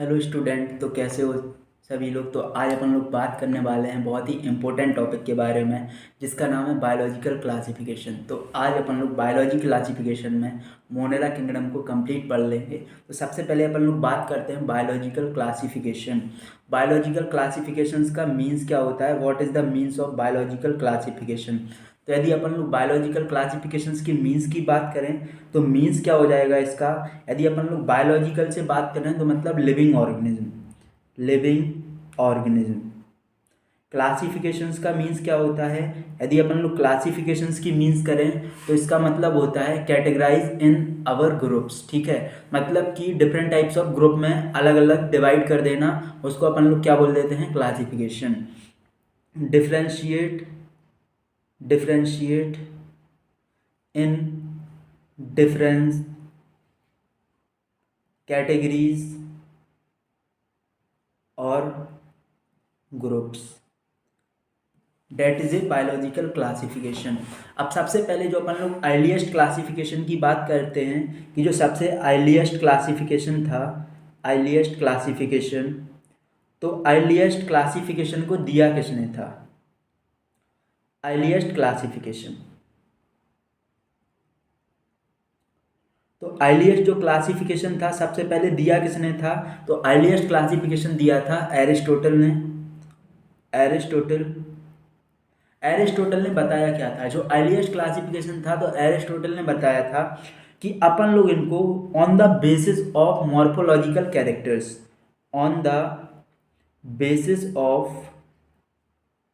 Hello student. तो कैसे हो सभी लोग। तो आज अपन लोग बात करने वाले हैं बहुत ही इम्पोर्टेंट टॉपिक के बारे में, जिसका नाम है बायोलॉजिकल क्लासिफिकेशन। तो आज अपन लोग बायोलॉजी क्लासिफिकेशन में मोनेरा किंगडम को कंप्लीट पढ़ लेंगे। तो सबसे पहले अपन लोग बात करते हैं बायोलॉजिकल क्लासिफिकेशन। बायोलॉजिकल क्लासिफिकेशंस का मीन्स क्या होता है, what is the means of biological classification. तो यदि अपन लोग बायोलॉजिकल क्लासिफिकेशंस की मीन्स की बात करें तो मीन्स क्या हो जाएगा इसका। यदि अपन लोग बायोलॉजिकल से बात करें तो मतलब living organism. Living organism. Classifications का मीन्स क्या होता है, यदि अपन लोग क्लासिफिकेशंस की मीन्स करें तो इसका मतलब होता है कैटेगराइज इन अवर ग्रुप्स। ठीक है, मतलब कि डिफरेंट टाइप्स ऑफ ग्रुप में अलग अलग डिवाइड कर देना, उसको अपन लोग क्या बोल देते हैं, classification. Differentiate differentiate in difference categories और groups, that is a biological classification. अब सबसे पहले जो अपन लोग अर्लीस्ट क्लासिफिकेशन की बात करते हैं कि जो सबसे अर्लीस्ट क्लासिफिकेशन था, अर्लीस्ट क्लासिफिकेशन, तो अर्लीस्ट क्लासिफिकेशन को दिया किसने था। अर्लीस्ट क्लासिफिकेशन, तो अर्लीस्ट जो क्लासिफिकेशन था सबसे पहले दिया किसने था, तो अर्लीस्ट क्लासिफिकेशन दिया था एरिस्टोटल ने। एरिस्टोटल एरिस्टोटल ने बताया क्या था, जो अर्लीस्ट क्लासिफिकेशन था तो एरिस्टोटल ने बताया था कि अपन लोग इनको on the basis of morphological characters, on the basis of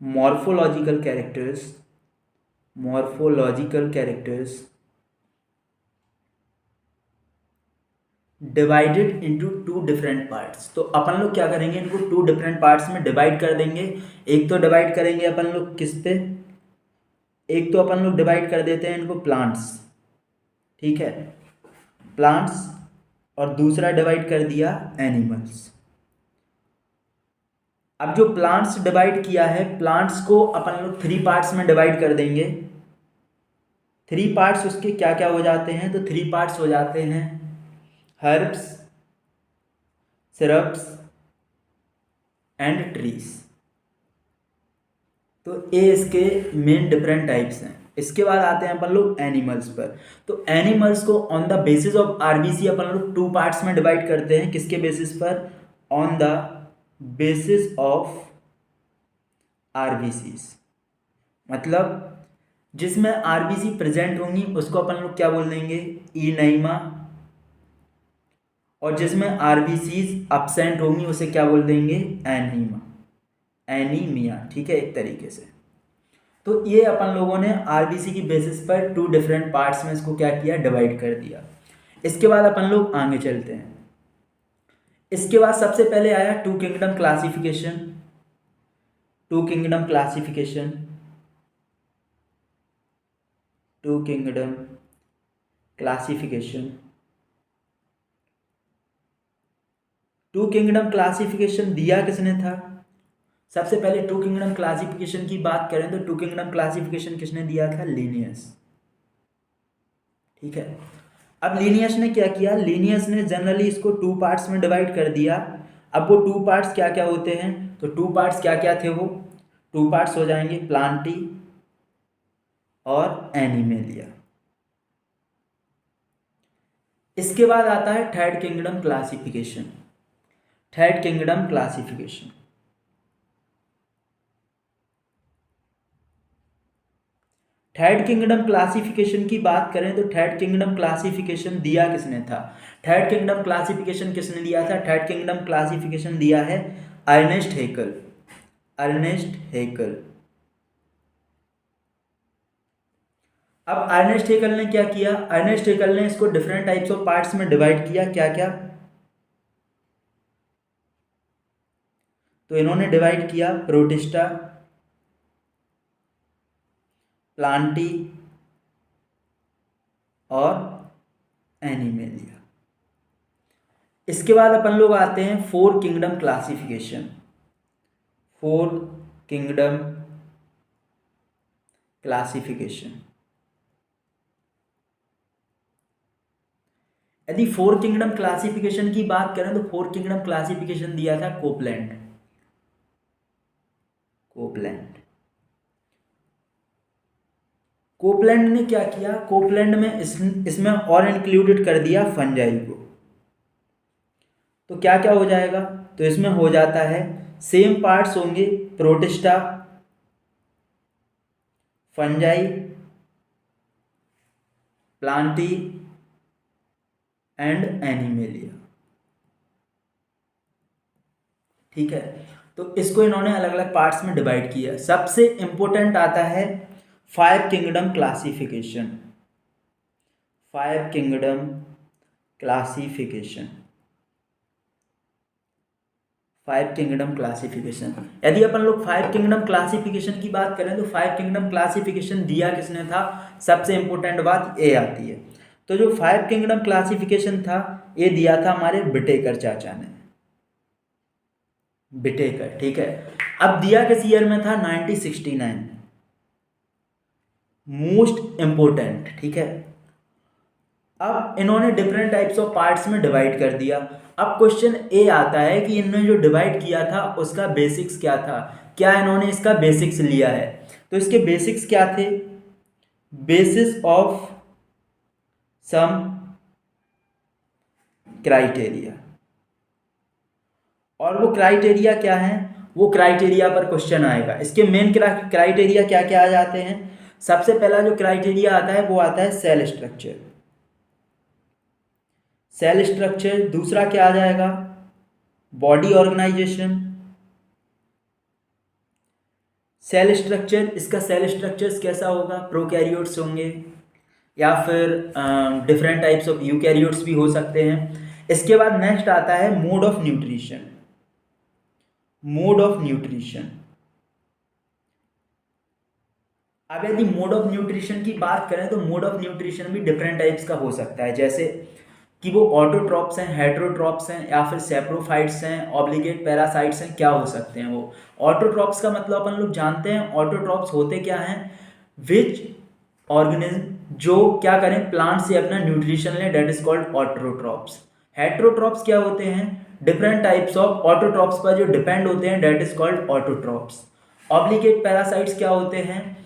morphological characters, morphological characters divided into two different parts. तो अपन लोग क्या करेंगे, इनको टू डिफरेंट पार्ट्स में डिवाइड कर देंगे। एक तो डिवाइड करेंगे अपन लोग किस पे, एक तो अपन लोग डिवाइड कर देते हैं इनको प्लांट्स। ठीक है, प्लांट्स, और दूसरा डिवाइड कर दिया एनिमल्स। अब जो प्लांट्स डिवाइड किया है, प्लांट्स को अपन लोग थ्री पार्ट्स में डिवाइड कर देंगे। थ्री पार्ट्स उसके क्या क्या हो जाते हैं, तो थ्री पार्ट्स हो जाते हैं हर्ब्स, सिरप्स एंड ट्रीज। तो ये इसके मेन डिफरेंट टाइप्स हैं। इसके बाद आते हैं अपन लोग एनिमल्स पर। तो एनिमल्स को on the basis of RBC अपन लोग टू पार्ट्स में डिवाइड करते हैं। किसके बेसिस पर, on the basis of RBCs, मतलब जिसमें आरबीसी प्रेजेंट होंगी उसको अपन लोग क्या बोल देंगे, इनइमा, और जिसमें आरबीसीज अब्सेंट होंगी उसे क्या बोल देंगे, एनीमा, एनीमिया। ठीक है, एक तरीके से। तो ये अपन लोगों ने आरबीसी की बेसिस पर टू डिफरेंट पार्ट्स में इसको क्या किया, डिवाइड कर दिया। इसके बाद अपन लोग आगे चलते हैं। इसके बाद सबसे पहले आया two kingdom classification. Two kingdom classification, two kingdom classification. Two kingdom classification दिया किसने था, सबसे पहले टू किंगडम क्लासिफिकेशन की बात करें तो टू किंगडम क्लासिफिकेशन किसने दिया था, लीनियस। ठीक है, अब लीनियस ने क्या किया, लीनियस ने जनरली इसको टू पार्ट्स में डिवाइड कर दिया। अब वो टू पार्ट्स क्या क्या होते हैं, तो टू पार्ट्स क्या क्या थे, वो टू पार्ट्स हो जाएंगे प्लांटी और एनिमेलिया। इसके बाद आता है third kingdom classification. Third kingdom classification, third kingdom classification की बात करें तो थर्ड किंगडम क्लासिफिकेशन दिया किसने था, थर्ड किंगडम क्लासिफिकेशन किसने दिया था, थर्ड किंगडम क्लासिफिकेशन दिया है अर्नेस्ट हेकल। Ernst Haeckel. अब अर्नेस्ट हेकल ने क्या किया, अर्नेस्ट हेकल ने इसको डिफरेंट टाइप्स ऑफ पार्ट्स में डिवाइड किया। क्या क्या, तो इन्होंने डिवाइड किया प्रोटिस्टा, प्लांटी और एनिमेलिया। इसके बाद अपन लोग आते हैं four kingdom classification. Four kingdom classification, यदि फोर किंगडम क्लासिफिकेशन की बात करें तो फोर किंगडम क्लासिफिकेशन दिया था कोपलैंड। कोपलैंड कोपलैंड ने क्या किया, कोपलैंड में इसमें और इंक्लूडेड कर दिया फंजाई को। तो क्या क्या हो जाएगा, तो इसमें हो जाता है सेम पार्ट्स होंगे, protista, fungi, Plantae and animalia. ठीक है, तो इसको इन्होंने अलग अलग पार्ट्स में डिवाइड किया। सबसे इंपॉर्टेंट आता है five kingdom classification. Five kingdom classification, five kingdom classification. यदि अपन लोग फाइव किंगडम क्लासिफिकेशन की बात करें तो फाइव किंगडम क्लासिफिकेशन दिया किसने था, सबसे इंपॉर्टेंट बात ये आती है। तो जो फाइव किंगडम क्लासिफिकेशन था ये दिया था हमारे बिटेकर चाचा ने, बिटेकर। ठीक है, अब दिया किस ईयर में था, 1969, मोस्ट इंपोर्टेंट। ठीक है, अब इन्होंने डिफरेंट टाइप्स ऑफ पार्ट्स में डिवाइड कर दिया। अब क्वेश्चन ए आता है कि इन्होंने जो डिवाइड किया था उसका बेसिक्स क्या था, क्या इन्होंने इसका बेसिक्स लिया है। तो इसके बेसिक्स क्या थे, बेसिस ऑफ सम क्राइटेरिया। और वो क्राइटेरिया क्या है, वो क्राइटेरिया पर क्वेश्चन आएगा। इसके मेन क्राइटेरिया क्या क्या आ जाते हैं। सबसे पहला जो क्राइटेरिया आता है वो आता है सेल स्ट्रक्चर, सेल स्ट्रक्चर। दूसरा क्या आ जाएगा, बॉडी ऑर्गेनाइजेशन। सेल स्ट्रक्चर, इसका सेल स्ट्रक्चर्स कैसा होगा, प्रोकैरियोट्स होंगे या फिर डिफरेंट टाइप्स ऑफ यूकैरियोट्स भी हो सकते हैं। इसके बाद नेक्स्ट आता है mode of nutrition. Mode of nutrition, अब यदि मोड ऑफ न्यूट्रिशन की बात करें तो मोड ऑफ न्यूट्रिशन भी डिफरेंट टाइप्स का हो सकता है, जैसे कि वो ऑटोट्रॉप्स हैं, हेट्रोट्रॉप्स हैं या फिर सेप्रोफाइट्स हैं, ऑब्लिगेट पैरासाइट्स हैं, क्या हो सकते हैं वो। ऑटोट्रॉप्स का मतलब अपन लोग जानते हैं, ऑटोट्रॉप्स होते क्या हैं, विच ऑर्गेनिज्म जो क्या करें, प्लांट से अपना न्यूट्रिशन लें, that is called autotrophs. Heterotrophs क्या होते हैं, डिफरेंट टाइप्स ऑफ ऑटोट्रॉप्स पर जो डिपेंड होते हैं, that is called autotrophs. Obligate parasites क्या होते हैं,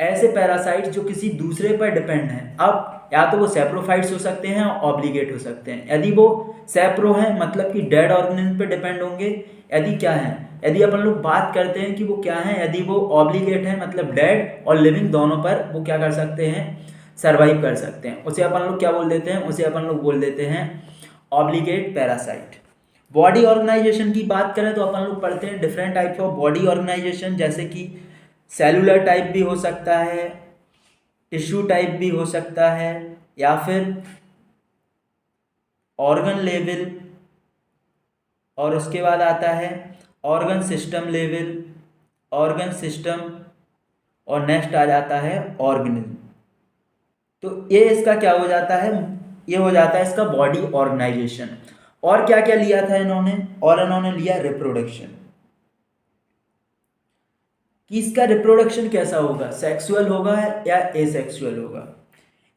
ऐसे पैरासाइट्स जो किसी दूसरे पर डिपेंड हैं। अब या तो वो सेप्रोफाइट्स हो सकते हैं और ऑब्लिगेट हो सकते हैं। यदि वो सेप्रो हैं मतलब कि डेड ऑर्गेनिज्म पे डिपेंड होंगे। यदि क्या है, यदि अपन लोग बात करते हैं कि वो क्या है, यदि वो ऑब्लिगेट है मतलब डेड और लिविंग दोनों पर वो क्या कर सकते हैं, सर्वाइव कर सकते हैं, उसे अपन लोग क्या बोल देते हैं, उसे अपन लोग बोल देते हैं ऑब्लिगेट पैरासाइट। बॉडी ऑर्गेनाइजेशन की बात करें तो अपन लोग पढ़ते हैं different types of body organisation, जैसे कि सेलुलर टाइप भी हो सकता है, टिश्यू टाइप भी हो सकता है, या फिर ऑर्गन लेवल, और उसके बाद आता है organ system level, organ system, और नेक्स्ट आ जाता है ऑर्गेनिज्म। तो ये इसका क्या हो जाता है, ये हो जाता है इसका बॉडी ऑर्गेनाइजेशन। और क्या क्या लिया था इन्होंने, और इन्होंने लिया रिप्रोडक्शन, कि इसका रिप्रोडक्शन कैसा होगा, सेक्सुअल होगा या एसेक्सुअल होगा।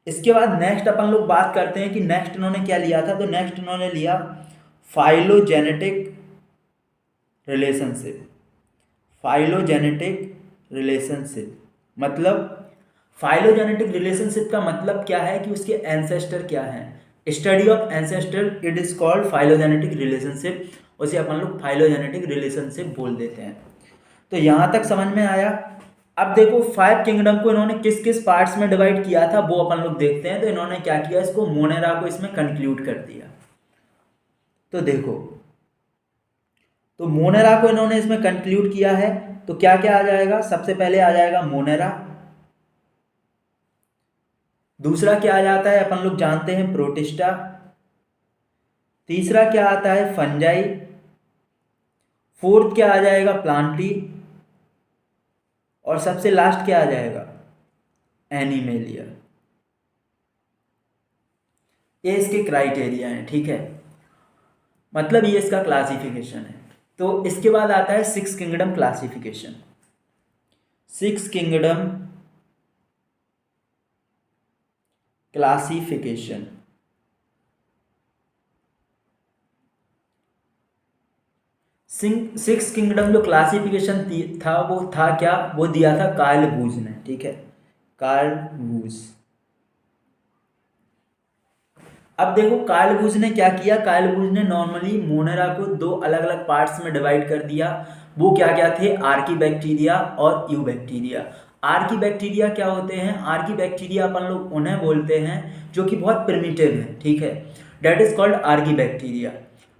इसके बाद नेक्स्ट अपन लोग बात करते हैं कि नेक्स्ट इन्होंने क्या लिया था, तो नेक्स्ट इन्होंने लिया फाइलोजेनेटिक रिलेशनशिप। फाइलोजेनेटिक रिलेशनशिप मतलब, फाइलोजेनेटिक रिलेशनशिप का मतलब क्या है कि उसके एंसेस्टर क्या हैं, study of ancestor, it is called phylogenetic relationship. उसे अपन लोग फाइलोजेनेटिक रिलेशनशिप बोल देते हैं। तो यहाँ तक समझ में आया। अब देखो फाइव किंगडम को इन्होंने किस किस पार्ट्स में डिवाइड किया था वो अपन लोग देखते हैं। तो इन्होंने क्या किया, इसको मोनेरा को इसमें कंक्लूड कर दिया। तो देखो, तो मोनेरा को इन्होंने इसमें कंक्लूड किया है, तो क्या क्या आ जाएगा, सबसे पहले आ जाएगा मोनेरा। दूसरा क्या आ जाता है, अपन लोग जानते हैं प्रोटिस्टा। तीसरा क्या आता है, फंजाई। फोर्थ क्या आ जाएगा, प्लांटी। और सबसे लास्ट क्या आ जाएगा, एनिमेलिया। ये इसके क्राइटेरिया हैं। ठीक है, मतलब ये इसका क्लासिफिकेशन है। तो इसके बाद आता है six kingdom classification. Six kingdom classification, six kingdom जो क्लासिफिकेशन था वो था क्या, वो दिया था कार्ल वूज ने, ठीक है, कार्ल वूज। अब देखो कार्ल वूज ने क्या किया, कार्ल वूज ने नॉर्मली मोनेरा को दो अलग अलग पार्ट्स में डिवाइड कर दिया। वो क्या क्या थे, आर्की बैक्टीरिया और यू बैक्टीरिया। आर्की बैक्टीरिया क्या होते हैं, आर्की बैक्टीरिया अपन लोग उन्हें बोलते हैं जो कि बहुत प्रिमिटिव है, ठीक है, that is called archaebacteria.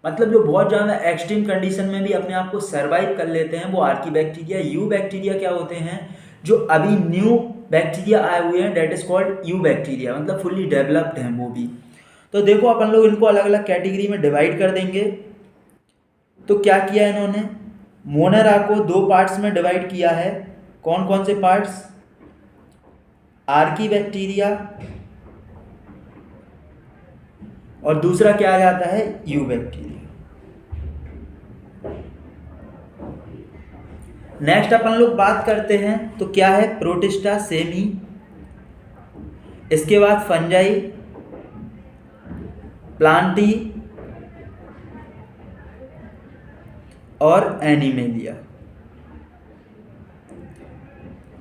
मतलब जो बहुत ज़्यादा एक्सट्रीम कंडीशन में भी अपने आप को सर्वाइव कर लेते हैं वो आर्की बैक्टीरिया। यू बैक्टीरिया क्या होते हैं, जो अभी न्यू बैक्टीरिया आए हुए हैं, that is called eubacteria, मतलब फुल्ली डेवलप्ड हैं वो भी। तो देखो अपन लोग इनको अलग अलग कैटेगरी में डिवाइड कर देंगे। तो क्या किया इन्होंने, मोनेरा को दो पार्ट्स में डिवाइड किया है। कौन कौन से पार्ट्स, आर्की बैक्टीरिया और दूसरा क्या आ जाता है, यू बैक्टीरिया। नेक्स्ट अपन लोग बात करते हैं तो क्या है, प्रोटिस्टा सेमी, इसके बाद फंजाई, प्लांटी और एनिमेलिया।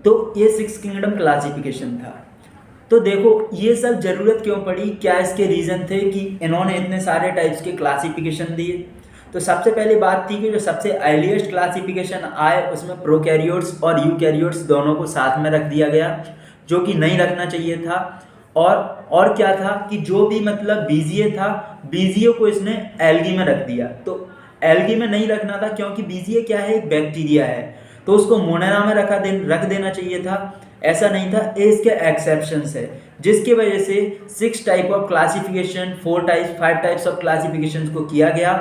तो ये सिक्स किंगडम क्लासिफिकेशन था। तो देखो ये सब जरूरत क्यों पड़ी, क्या इसके रीजन थे कि इन्होंने इतने सारे टाइप्स के क्लासिफिकेशन दिए। तो सबसे पहले बात थी कि जो सबसे अर्लीस्ट क्लासिफिकेशन आए उसमें प्रोकैरियोट्स और यूकैरियोट्स दोनों को साथ में रख दिया गया, जो कि नहीं रखना चाहिए था। और क्या था कि जो भी मतलब बीजीए था, बीजीए को इसने एल्गी में रख दिया। तो एल्गी में नहीं रखना था क्योंकि बीजीए क्या है, एक बैक्टीरिया है, तो उसको मोनेरा में रख देना चाहिए था, ऐसा नहीं था। ये इसके एक्सेप्शंस है, जिसकी वजह से 6 type of classification, 4 types 5 types of classification को किया गया।